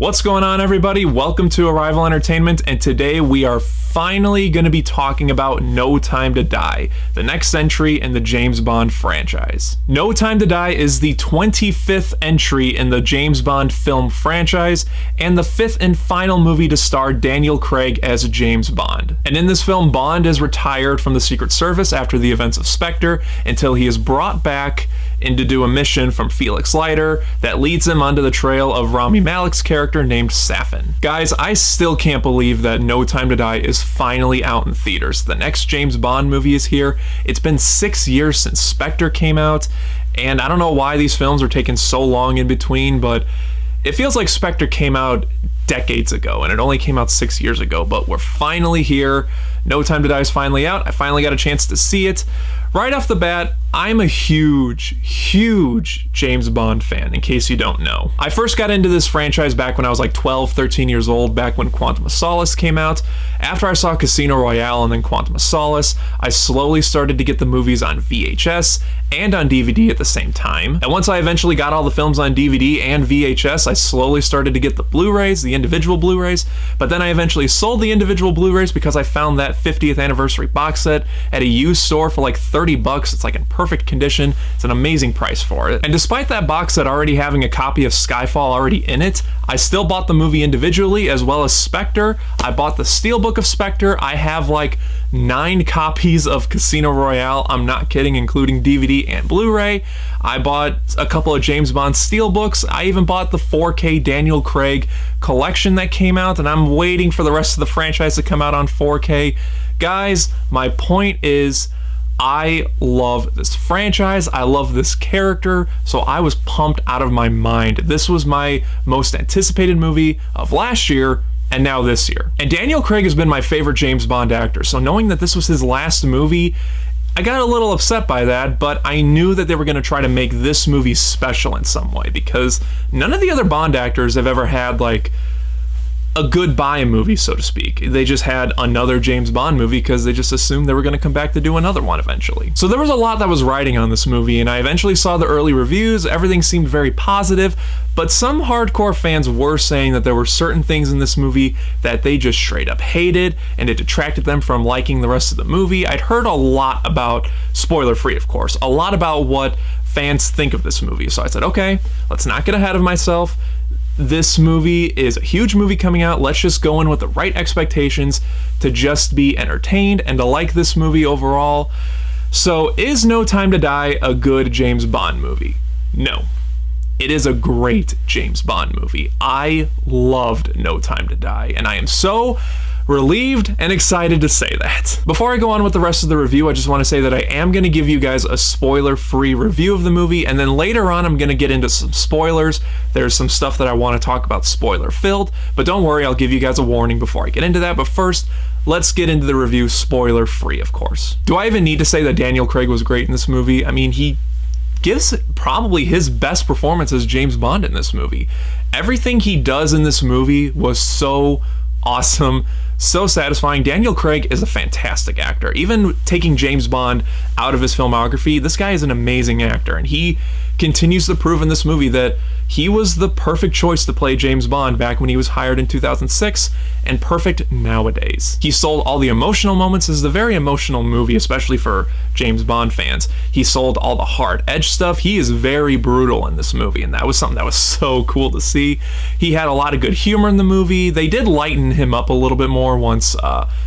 What's going on, everybody? Welcome to Arrival Entertainment, and today we are finally going to be talking about No Time to Die, the next entry in the James Bond franchise. No Time to Die is the 25th entry in the James Bond film franchise, and the 5th and final movie to star Daniel Craig as James Bond. And in this film, Bond is retired from the Secret Service after the events of Spectre until he is brought back in to do a mission from Felix Leiter that leads him onto the trail of Rami Malek's character named Safin. Guys, I still can't believe that No Time to Die is finally out in theaters. The next James Bond movie is here. It's been 6 years since Spectre came out, and I don't know why these films are taking so long in between, but it feels like Spectre came out decades ago, and it only came out 6 years ago, but we're finally here. No Time to Die is finally out. I finally got a chance to see it. Right off the bat, I'm a huge James Bond fan, in case you don't know. I first got into this franchise back when I was like 12, 13 years old, back when Quantum of Solace came out. After I saw Casino Royale and then Quantum of Solace, I slowly started to get the movies on VHS and on DVD at the same time. And once I eventually got all the films on DVD and VHS, I slowly started to get the Blu-rays, the individual Blu-rays, but then I eventually sold the individual Blu-rays because I found that 50th anniversary box set at a used store for like $30. It's like in perfect condition. It's an amazing price for it. And despite that box set already having a copy of Skyfall already in it, I still bought the movie individually as well as Spectre. I bought the Steelbook of Spectre. I have like 9 copies of Casino Royale. I'm not kidding, including DVD and Blu-ray. I bought a couple of James Bond Steelbooks. I even bought the 4K Daniel Craig collection that came out, and I'm waiting for the rest of the franchise to come out on 4K. Guys, my point is, I love this franchise, I love this character, so I was pumped out of my mind. This was my most anticipated movie of last year, and now this year. And Daniel Craig has been my favorite James Bond actor, so knowing that this was his last movie, I got a little upset by that, but I knew that they were going to try to make this movie special in some way, because none of the other Bond actors have ever had like a goodbye movie, so to speak. They just had another James Bond movie because they just assumed they were going to come back to do another one eventually. So there was a lot that was riding on this movie, and I eventually saw the early reviews. Everything seemed very positive, but some hardcore fans were saying that there were certain things in this movie that they just straight up hated, and it detracted them from liking the rest of the movie. I'd heard a lot about, spoiler free of course, a lot about what fans think of this movie. So I said, okay, let's not get ahead of myself. This movie is a huge movie coming out. Let's just go in with the right expectations to just be entertained and to like this movie overall. So is No Time to Die a good James Bond movie? No. It is a great James Bond movie. I loved No Time to Die, and I am so relieved and excited to say that. Before I go on with the rest of the review, I just want to say that I am going to give you guys a spoiler-free review of the movie, and then later on I'm going to get into some spoilers. There's some stuff that I want to talk about spoiler-filled, but don't worry, I'll give you guys a warning before I get into that. But first, let's get into the review spoiler-free, of course. Do I even need to say that Daniel Craig was great in this movie? I mean, he gives probably his best performance as James Bond in this movie. Everything he does in this movie was so awesome, so satisfying. Daniel Craig is a fantastic actor. Even taking James Bond out of his filmography, this guy is an amazing actor, and he continues to prove in this movie that he was the perfect choice to play James Bond back when he was hired in 2006, and perfect nowadays. He sold all the emotional moments. This is a very emotional movie, especially for James Bond fans. He sold all the hard edge stuff. He is very brutal in this movie, and that was something that was so cool to see. He had a lot of good humor in the movie. They did lighten him up a little bit more once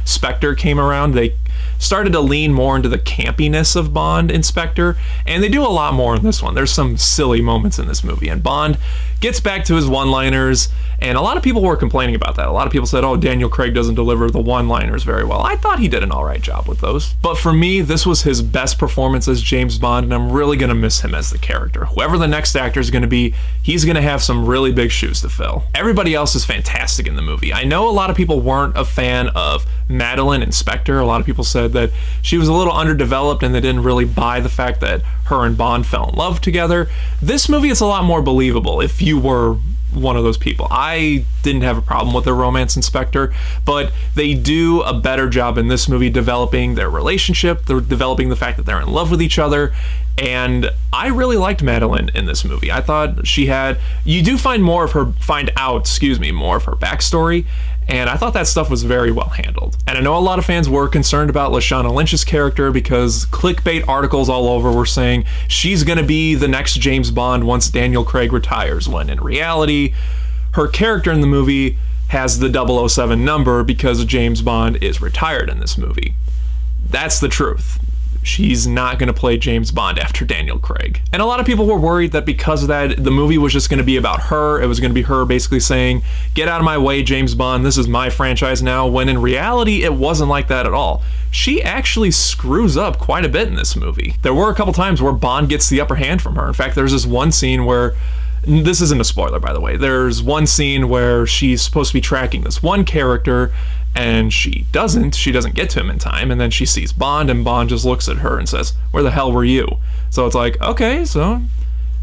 Spectre came around. They started to lean more into the campiness of Bond in Spectre, and they do a lot more in this one. There's some silly moments in this movie, and Bond gets back to his one-liners, and a lot of people were complaining about that. A lot of people said, oh, Daniel Craig doesn't deliver the one-liners very well. I thought he did an alright job with those. But for me, this was his best performance as James Bond, and I'm really going to miss him as the character. Whoever the next actor is going to be, he's going to have some really big shoes to fill. Everybody else is fantastic in the movie. I know a lot of people weren't a fan of Madeline in Spectre. A lot of people said that she was a little underdeveloped and they didn't really buy the fact that her and Bond fell in love together. This movie is a lot more believable if you were one of those people. I didn't have a problem with their romance in Spectre, but they do a better job in this movie developing their relationship. They're developing the fact that they're in love with each other. And I really liked Madeline in this movie. I thought you do find out, more of her backstory, and I thought that stuff was very well handled. And I know a lot of fans were concerned about Lashana Lynch's character because clickbait articles all over were saying she's going to be the next James Bond once Daniel Craig retires, when in reality, her character in the movie has the 007 number because James Bond is retired in this movie. That's the truth. She's not going to play James Bond after Daniel Craig. And a lot of people were worried that because of that, the movie was just going to be about her. It was going to be her basically saying, get out of my way, James Bond, this is my franchise now, when in reality, it wasn't like that at all. She actually screws up quite a bit in this movie. There were a couple times where Bond gets the upper hand from her. In fact, there's this one scene where, this isn't a spoiler, by the way, there's one scene where she's supposed to be tracking this one character, and she doesn't get to him in time, and then she sees Bond, and Bond just looks at her and says, where the hell were you? So it's like, okay, so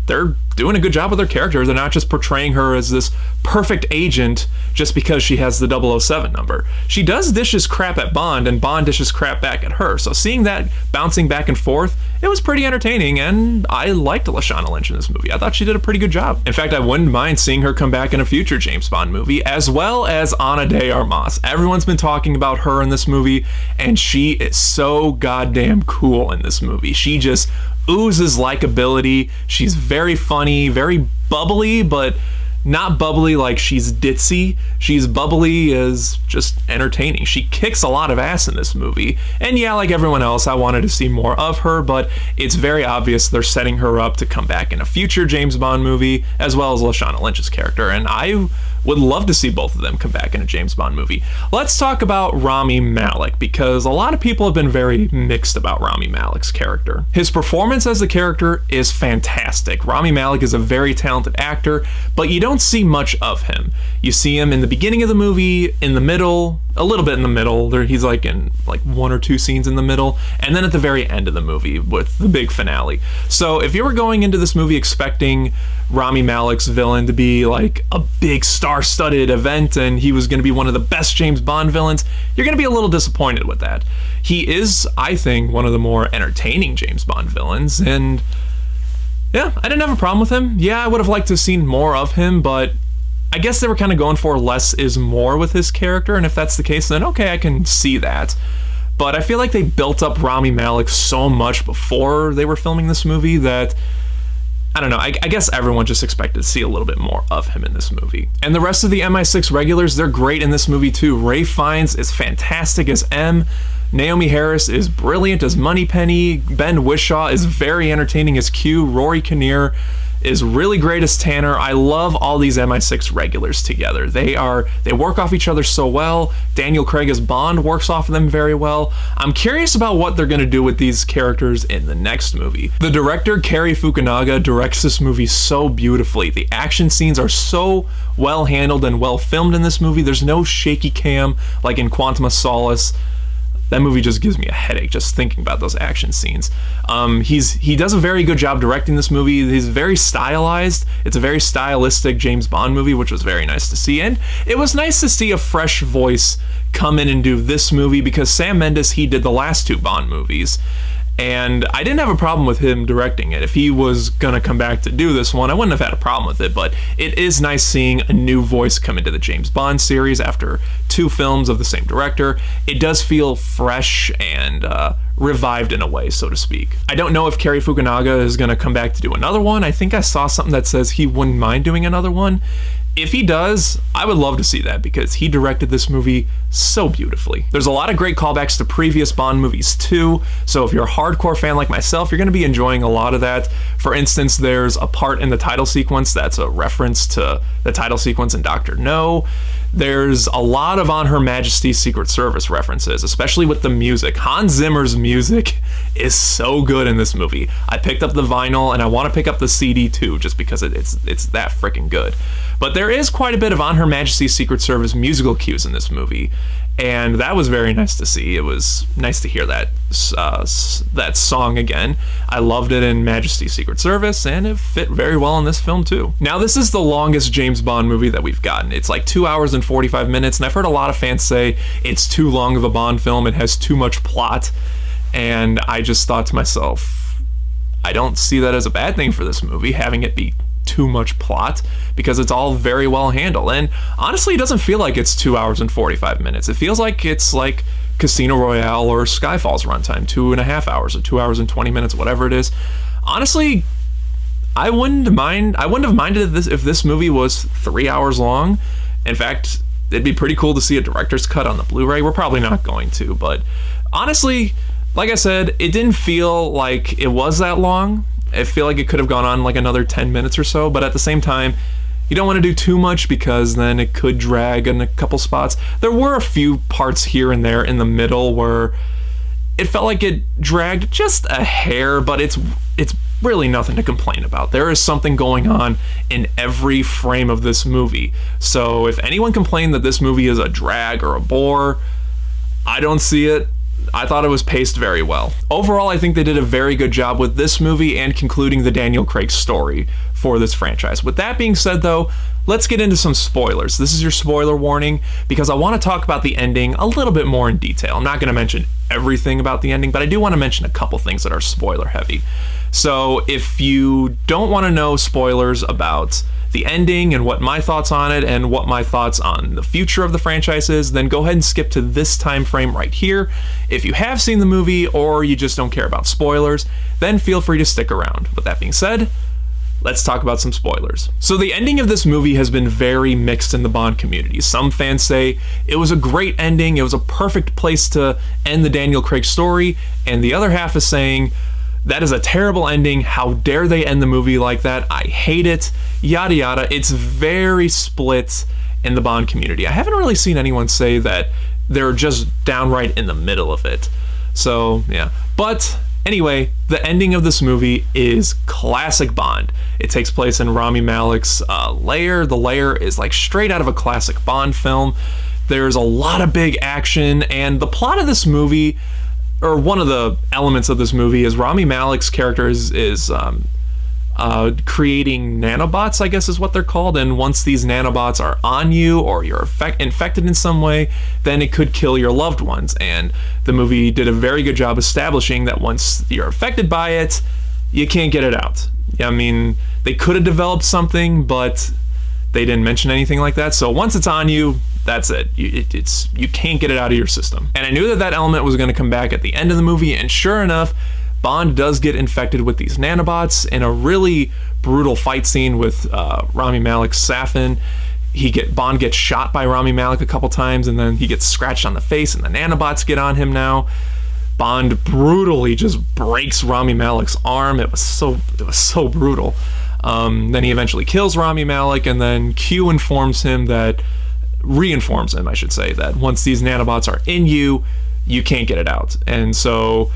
they're doing a good job with their character. They're not just portraying her as this perfect agent just because she has the 007 number. She does dishes crap at Bond, and Bond dishes crap back at her. So seeing that bouncing back and forth, it was pretty entertaining, and I liked Lashana Lynch in this movie. I thought she did a pretty good job. In fact, I wouldn't mind seeing her come back in a future James Bond movie, as well as Ana de Armas. Everyone's been talking about her in this movie, and she is so goddamn cool in this movie. She just oozes likability. She's very funny, very bubbly, but not bubbly like she's ditzy. She's bubbly as just entertaining. She kicks a lot of ass in this movie. And yeah, like everyone else, I wanted to see more of her, but it's very obvious they're setting her up to come back in a future James Bond movie, as well as Lashana Lynch's character. And I would love to see both of them come back in a James Bond movie. Let's talk about Rami Malek, because a lot of people have been very mixed about Rami Malek's character. His performance as the character is fantastic. Rami Malek is a very talented actor, but you don't see much of him. You see him in the beginning of the movie, in the middle, a little bit in the middle. He's like in one or two scenes in the middle, and then at the very end of the movie with the big finale. So if you were going into this movie expecting Rami Malek's villain to be like a big star-studded event and he was going to be one of the best James Bond villains, you're going to be a little disappointed with that. He is, I think, one of the more entertaining James Bond villains, and yeah, I didn't have a problem with him. Yeah, I would have liked to have seen more of him, but I guess they were kind of going for less is more with his character, and if that's the case, then okay, I can see that. But I feel like they built up Rami Malek so much before they were filming this movie that, I don't know, I guess everyone just expected to see a little bit more of him in this movie. And the rest of the MI6 regulars, they're great in this movie too. Ralph Fiennes is fantastic as M. Naomi Harris is brilliant as Moneypenny. Ben Whishaw is very entertaining as Q. Rory Kinnear is really great as Tanner. I love all these MI6 regulars together. They work off each other so well. Daniel Craig as Bond works off of them very well. I'm curious about what they're going to do with these characters in the next movie. The director, Cary Fukunaga, directs this movie so beautifully. The action scenes are so well handled and well filmed in this movie. There's no shaky cam like in Quantum of Solace. That movie just gives me a headache just thinking about those action scenes. He does a very good job directing this movie. He's very stylized. It's a very stylistic James Bond movie, which was very nice to see. And it was nice to see a fresh voice come in and do this movie, because Sam Mendes, he did the last two Bond movies. And I didn't have a problem with him directing it. If he was gonna come back to do this one, I wouldn't have had a problem with it, but it is nice seeing a new voice come into the James Bond series after two films of the same director. It does feel fresh and revived in a way, so to speak. I don't know if Cary Fukunaga is gonna come back to do another one. I think I saw something that says he wouldn't mind doing another one. If he does, I would love to see that, because he directed this movie so beautifully. There's a lot of great callbacks to previous Bond movies too, so if you're a hardcore fan like myself, you're going to be enjoying a lot of that. For instance, there's a part in the title sequence that's a reference to the title sequence in Dr. No. There's a lot of On Her Majesty's Secret Service references, especially with the music. Hans Zimmer's music is so good in this movie. I picked up the vinyl, and I want to pick up the CD too, just because it's that freaking good. But there is quite a bit of On Her Majesty's Secret Service musical cues in this movie, And that was very nice to see. It was nice to hear that that song again. I loved it in Majesty's Secret Service, and it fit very well in this film too. Now, this is the longest James Bond movie that we've gotten. It's like 2 hours and 45 minutes, and I've heard a lot of fans say it's too long of a Bond film. It has too much plot, and I just thought to myself, I don't see that as a bad thing for this movie, having it be too much plot, because it's all very well handled. And honestly, it doesn't feel like it's 2 hours and 45 minutes. It feels like it's like Casino Royale or Skyfall's runtime, 2.5 hours or 2 hours and 20 minutes, whatever it is. Honestly, I wouldn't have minded if this movie was 3 hours long. In fact, it'd be pretty cool to see a director's cut on the Blu-ray. We're probably not going to, but honestly, like I said, it didn't feel like it was that long. I feel like it could have gone on like another 10 minutes or so, but at the same time, you don't want to do too much because then it could drag in a couple spots. There were a few parts here and there in the middle where it felt like it dragged just a hair, but it's really nothing to complain about. There is something going on in every frame of this movie. So if anyone complained that this movie is a drag or a bore, I don't see it. I thought it was paced very well. Overall, I think they did a very good job with this movie and concluding the Daniel Craig story for this franchise. With that being said, though, let's get into some spoilers. This is your spoiler warning because I want to talk about the ending a little bit more in detail. I'm not going to mention everything about the ending, but I do want to mention a couple things that are spoiler heavy. So if you don't want to know spoilers about the ending and what my thoughts on it and what my thoughts on the future of the franchise is, then go ahead and skip to this time frame right here. If you have seen the movie or you just don't care about spoilers, then feel free to stick around. With that being said, let's talk about some spoilers. So the ending of this movie has been very mixed in the Bond community. Some fans say it was a great ending, it was a perfect place to end the Daniel Craig story, and the other half is saying, that is a terrible ending. How dare they end the movie like that? I hate it. Yada yada. It's very split in the Bond community. I haven't really seen anyone say that they're just downright in the middle of it. So, yeah. But anyway, the ending of this movie is classic Bond. It takes place in Rami Malek's lair. The lair is like straight out of a classic Bond film. There's a lot of big action, and the plot of this movie, or one of the elements of this movie, is Rami Malek's character is creating nanobots, I guess is what they're called, and once these nanobots are on you or you're infected in some way, then it could kill your loved ones. And the movie did a very good job establishing that once you're affected by it, you can't get it out. I mean, they could have developed something, but they didn't mention anything like that. So once it's on you, that's it. You can't get it out of your system. And I knew that that element was going to come back at the end of the movie, and sure enough, Bond does get infected with these nanobots in a really brutal fight scene with Rami Malek's Safin. Bond gets shot by Rami Malek a couple times, and then he gets scratched on the face, and the nanobots get on him now. Bond brutally just breaks Rami Malek's arm. It was so brutal. Then he eventually kills Rami Malek, and then Q reinforms him, I should say, that once these nanobots are in you, you can't get it out. And so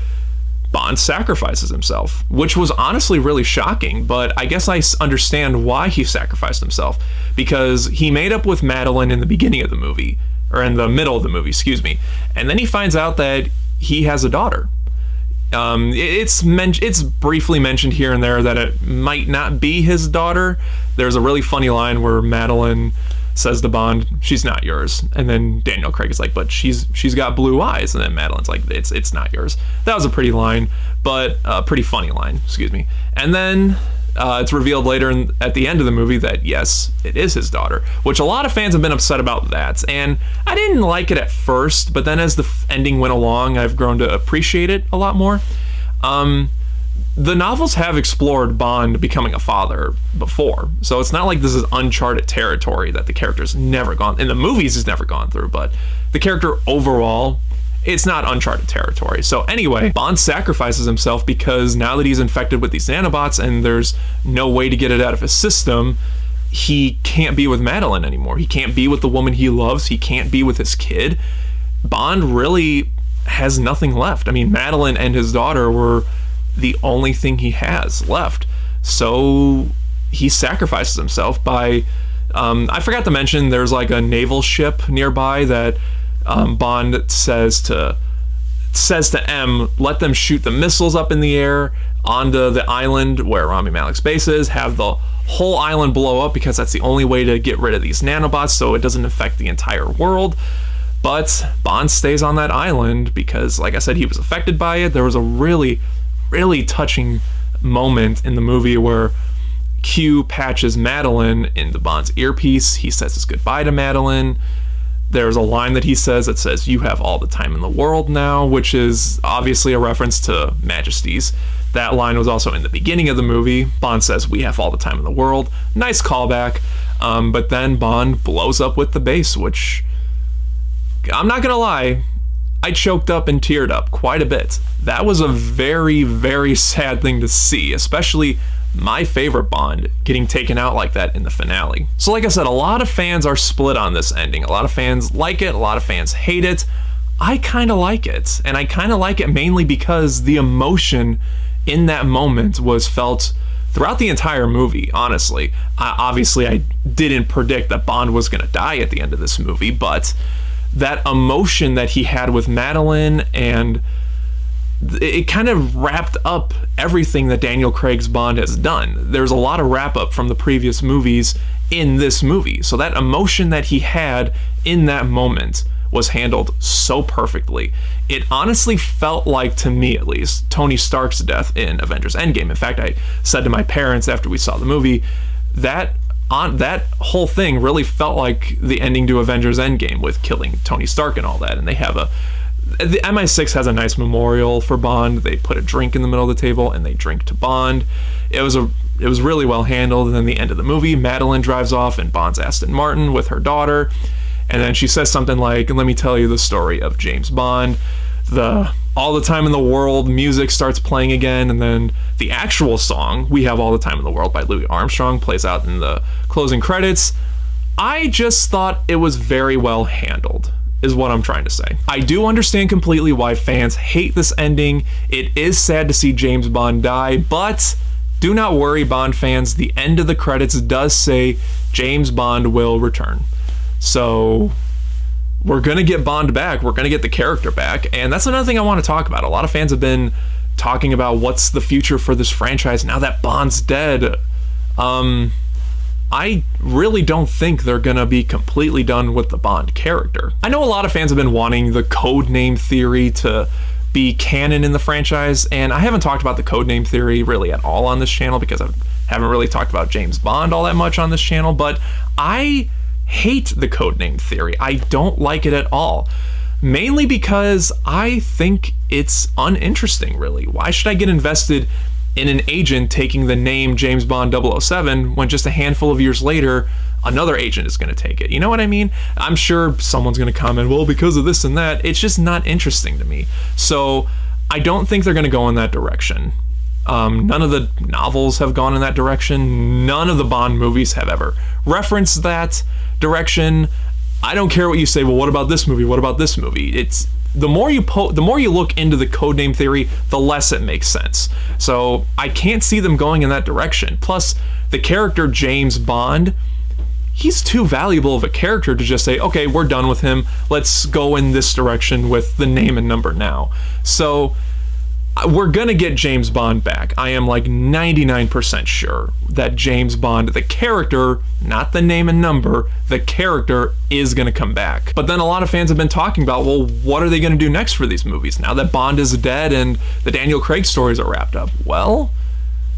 Bond sacrifices himself, which was honestly really shocking, but I guess I understand why he sacrificed himself, because he made up with Madeline in the beginning of the movie, or in the middle of the movie, excuse me, and then he finds out that he has a daughter. It's briefly mentioned here and there that it might not be his daughter. There's a really funny line where Madeline says to Bond, "She's not yours," and then Daniel Craig is like, "But she's got blue eyes," and then Madeline's like, "It's not yours." That was a pretty line, but a pretty funny line, excuse me. And then it's revealed later at the end of the movie that yes, it is his daughter, which a lot of fans have been upset about that, and I didn't like it at first, but then as the ending went along, I've grown to appreciate it a lot more. The novels have explored Bond becoming a father before, so it's not like this is uncharted territory that the character's never gone, in the movies he's never gone through, but the character overall, it's not uncharted territory. So anyway, Bond sacrifices himself because now that he's infected with these nanobots and there's no way to get it out of his system, he can't be with Madeline anymore. He can't be with the woman he loves. He can't be with his kid. Bond really has nothing left. I mean, Madeline and his daughter were the only thing he has left. So he sacrifices himself by, I forgot to mention, there's like a naval ship nearby that Bond says to M, let them shoot the missiles up in the air onto the island where Rami Malek's base is, have the whole island blow up because that's the only way to get rid of these nanobots so it doesn't affect the entire world. But Bond stays on that island because, like I said, he was affected by it. There was a really, really touching moment in the movie where Q patches Madeline into Bond's earpiece. He says his goodbye to Madeline. There's a line that he says that says, "You have all the time in the world now," which is obviously a reference to Majesties. That line was also in the beginning of the movie. Bond says, "We have all the time in the world." Nice callback. But then Bond blows up with the base, which, I'm not gonna lie, I choked up and teared up quite a bit. That was a very, very sad thing to see, especially my favorite Bond getting taken out like that in the finale. So like I said, a lot of fans are split on this ending. A lot of fans like it, a lot of fans hate it. I kind of like it, and I kind of like it mainly because the emotion in that moment was felt throughout the entire movie, honestly. Obviously, I didn't predict that Bond was going to die at the end of this movie, but that emotion that he had with Madeline, and it kind of wrapped up everything that Daniel Craig's Bond has done. There's a lot of wrap up from the previous movies in this movie. So that emotion that he had in that moment was handled so perfectly. It honestly felt like, to me at least, Tony Stark's death in Avengers Endgame. In fact, I said to my parents after we saw the movie that whole thing really felt like the ending to Avengers Endgame with killing Tony Stark and all that. And they have the MI6 has a nice memorial for Bond. They put a drink in the middle of the table and they drink to Bond. It was really well handled. And then the end of the movie, Madeline drives off in Bond's Aston Martin with her daughter. And then she says something like, "Let me tell you the story of James Bond." All the Time in the World music starts playing again, and then the actual song, "We Have All the Time in the World" by Louis Armstrong, plays out in the closing credits. I just thought it was very well handled, is what I'm trying to say. I do understand completely why fans hate this ending. It is sad to see James Bond die, but do not worry, Bond fans. The end of the credits does say James Bond will return. So we're going to get Bond back. We're going to get the character back. And that's another thing I want to talk about. A lot of fans have been talking about what's the future for this franchise now that Bond's dead. I really don't think they're going to be completely done with the Bond character. I know a lot of fans have been wanting the codename theory to be canon in the franchise, and I haven't talked about the codename theory really at all on this channel because I haven't really talked about James Bond all that much on this channel, but I hate the codename theory. I don't like it at all. Mainly because I think it's uninteresting, really. Why should I get invested in an agent taking the name James Bond 007 when just a handful of years later another agent is going to take it? You know what I mean? I'm sure someone's going to comment, well, because of this and that. It's just not interesting to me. So I don't think they're going to go in that direction. None of the novels have gone in that direction. None of the Bond movies have ever referenced that direction. I don't care what you say, well, what about this movie? What about this movie? It's the more you look into the codename theory, the less it makes sense. So I can't see them going in that direction. Plus, the character James Bond, he's too valuable of a character to just say, okay, we're done with him. Let's go in this direction with the name and number now. So we're gonna get James Bond back. I am like 99% sure that James Bond, the character, not the name and number, the character is gonna come back. But then a lot of fans have been talking about, well, what are they gonna do next for these movies now that Bond is dead and the Daniel Craig stories are wrapped up? Well,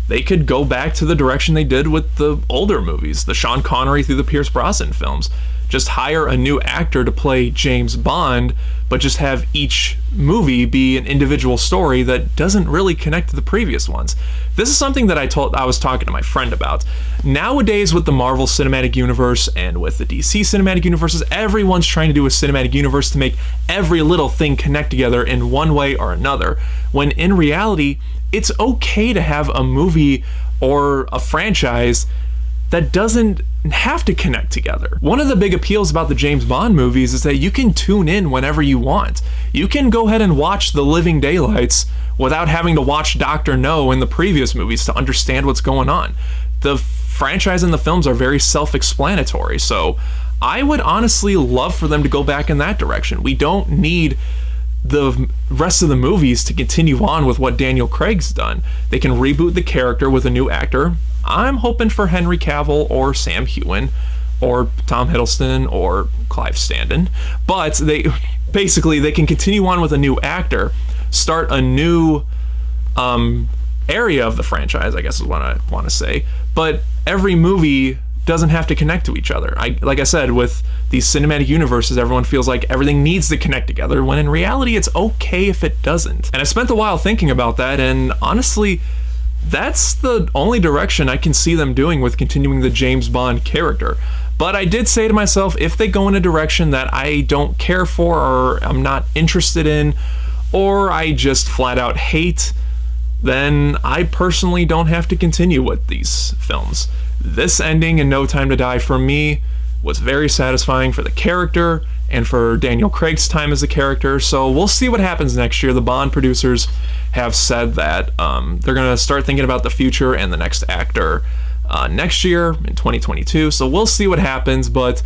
they could go back to the direction they did with the older movies, the Sean Connery through the Pierce Brosnan films. Just hire a new actor to play James Bond, but just have each movie be an individual story that doesn't really connect to the previous ones. This is something that I was talking to my friend about. Nowadays, with the Marvel Cinematic Universe and with the DC Cinematic Universes, everyone's trying to do a cinematic universe to make every little thing connect together in one way or another, when in reality, it's okay to have a movie or a franchise that doesn't have to connect together. One of the big appeals about the James Bond movies is that you can tune in whenever you want. You can go ahead and watch The Living Daylights without having to watch Dr. No in the previous movies to understand what's going on. The franchise and the films are very self-explanatory, so I would honestly love for them to go back in that direction. We don't need the rest of the movies to continue on with what Daniel Craig's done. They can reboot the character with a new actor. I'm hoping for Henry Cavill or Sam Heughan or Tom Hiddleston or Clive Standen, but they can continue on with a new actor, start a new area of the franchise, I guess is what I want to say, but every movie doesn't have to connect to each other. Like I said, with these cinematic universes, everyone feels like everything needs to connect together, when in reality it's okay if it doesn't. And I spent a while thinking about that, and honestly, that's the only direction I can see them doing with continuing the James Bond character. But I did say to myself, if they go in a direction that I don't care for, or I'm not interested in, or I just flat out hate, then I personally don't have to continue with these films. This ending in No Time to Die for me was very satisfying for the character and for Daniel Craig's time as a character, so we'll see what happens next year. The Bond producers have said that they're going to start thinking about the future and the next actor next year in 2022, so we'll see what happens, but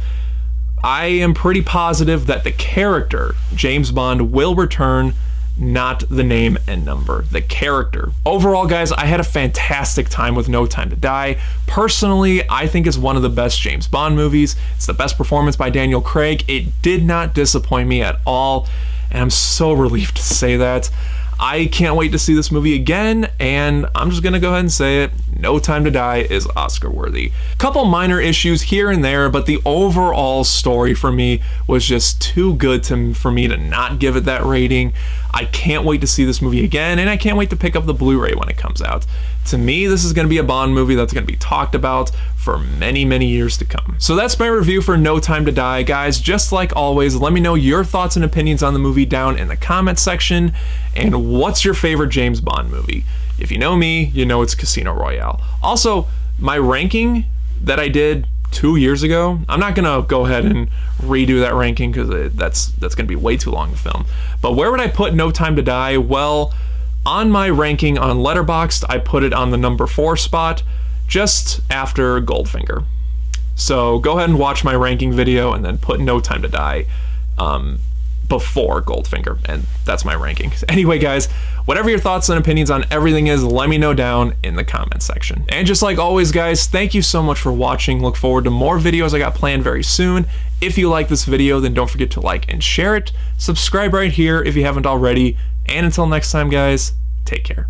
I am pretty positive that the character, James Bond, will return, not the name and number, the character. Overall, guys, I had a fantastic time with No Time to Die. Personally, I think it's one of the best James Bond movies. It's the best performance by Daniel Craig. It did not disappoint me at all, and I'm so relieved to say that. I can't wait to see this movie again, and I'm just gonna go ahead and say it. No Time to Die is Oscar worthy. Couple minor issues here and there, but the overall story for me was just too good for me to not give it that rating. I can't wait to see this movie again, and I can't wait to pick up the Blu-ray when it comes out. To me, this is going to be a Bond movie that's going to be talked about for many, many years to come. So that's my review for No Time to Die. Guys, just like always, let me know your thoughts and opinions on the movie down in the comments section, and what's your favorite James Bond movie? If you know me, you know it's Casino Royale. Also, my ranking that I did 2 years ago, I'm not gonna go ahead and redo that ranking because that's gonna be way too long to film. But where would I put No Time to Die? Well, on my ranking on Letterboxd, I put it on the number 4 spot, just after Goldfinger. So go ahead and watch my ranking video and then put No Time to Die before Goldfinger, and that's my ranking. Anyway, guys, whatever your thoughts and opinions on everything is, let me know down in the comments section. And just like always, guys, thank you so much for watching. Look forward to more videos I got planned very soon. If you like this video, then don't forget to like and share it. Subscribe right here if you haven't already. And until next time, guys, take care.